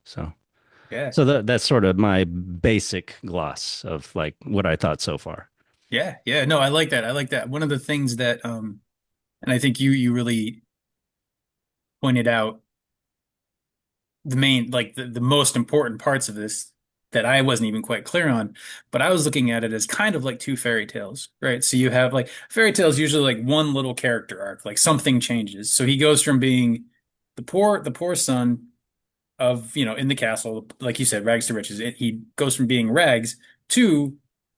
So Yeah. that's sort of my basic gloss of like what I thought so far. Yeah. Yeah. No, I like that. I like that. One of the things that and I think you really pointed out the main like the most important parts of this that I wasn't even quite clear on, but I was looking at it as kind of like two fairy tales, right? So you have like fairy tales usually like one little character arc, like something changes. So he goes from being the poor son of, in the castle, like you said, rags to riches. He goes from being rags to,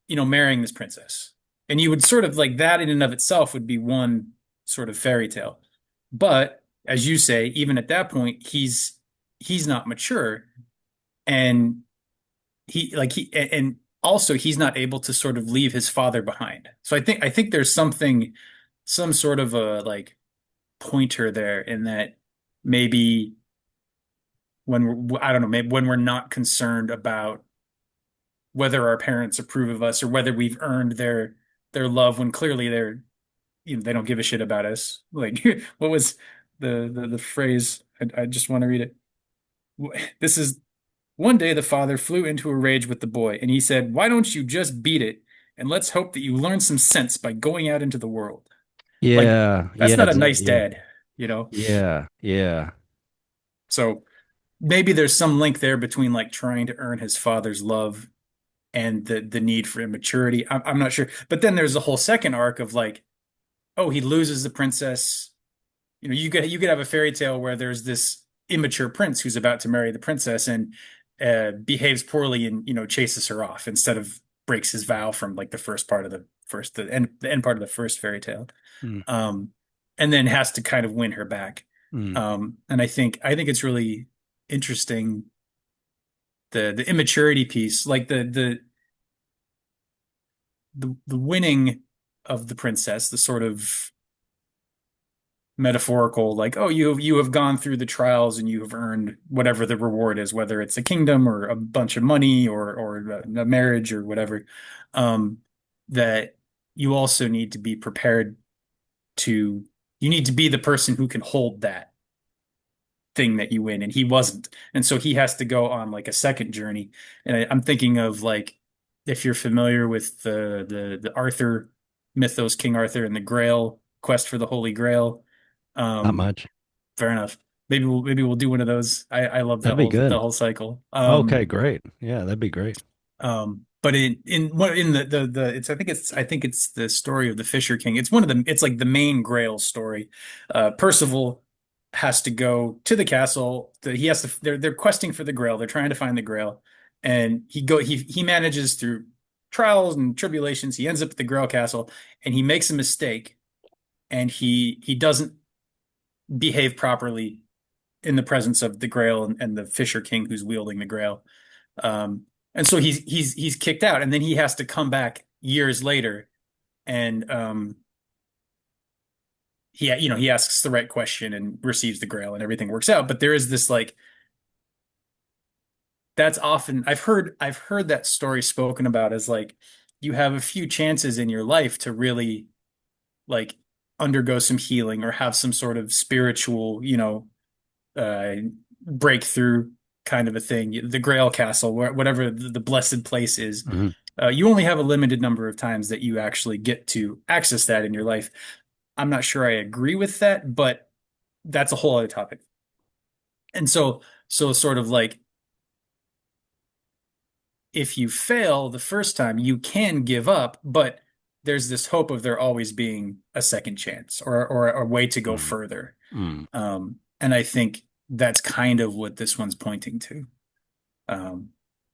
marrying this princess. And you would sort of like that in and of itself would be one sort of fairy tale. But as you say, even at that point, he's not mature and and also he's not able to sort of leave his father behind. So I think there's some sort of a like pointer there in that maybe I don't know, maybe when we're not concerned about whether our parents approve of us or whether we've earned their love when clearly they don't give a shit about us. Like what was the phrase? I just want to read it. This is one day the father flew into a rage with the boy and he said, "Why don't you just beat it? And let's hope that you learn some sense by going out into the world." Like Yeah, that's yeah, not a nice yeah, dad, you know? yeah, yeah. So maybe there's some link there between like trying to earn his father's love and the need for immaturity. I'm not sure. But then there's a whole second arc of like, oh, he loses the princess. You could have a fairy tale where there's this immature prince who's about to marry the princess and behaves poorly and chases her off instead of breaks his vow from like the first part of the end part of the first fairy tale. Mm, Um, and then has to kind of win her back. mm. And I think it's really interesting the immaturity piece, like the winning of the princess, the sort of metaphorical, like, oh, you have gone through the trials and you have earned whatever the reward is, whether it's a kingdom or a bunch of money or a marriage or whatever. Um, that you also need to be prepared to, you need to be the person who can hold that thing that you win, and he wasn't, and so he has to go on like a second journey. And I'm thinking of like if you're familiar with the Arthur mythos, King Arthur and the Grail quest for the Holy Grail. Not Um, much. fair enough. Maybe we'll do one of those. I love that That'd be whole the good. whole cycle. Okay, great. Yeah, that'd be great. But in the it's I think it's the story of the Fisher King. It's like the main Grail story. Percival has to go to the castle. He has to they're questing for the Grail. They're trying to find the Grail. And he manages through trials and tribulations. He ends up at the Grail castle and he makes a mistake and he doesn't behave properly in the presence of the Grail and the Fisher King who's wielding the Grail. Um, and so he's kicked out, and then he has to come back years later, and he asks the right question and receives the Grail, and everything works out. But there is this like that's often I've heard that story spoken about as like you have a few chances in your life to really like undergo some healing or have some sort of spiritual, uh, breakthrough kind of a thing. The Grail Castle, whatever the blessed place is, Mhm. you only have a limited number of times that you actually get to access that in your life. I'm not sure I agree with that, but that's a whole other topic. And so sort of like if you fail the first time, you can give up, but there's this hope of there always being a second chance or a way to go Mm, further. mm. And I think that's kind of what this one's pointing to.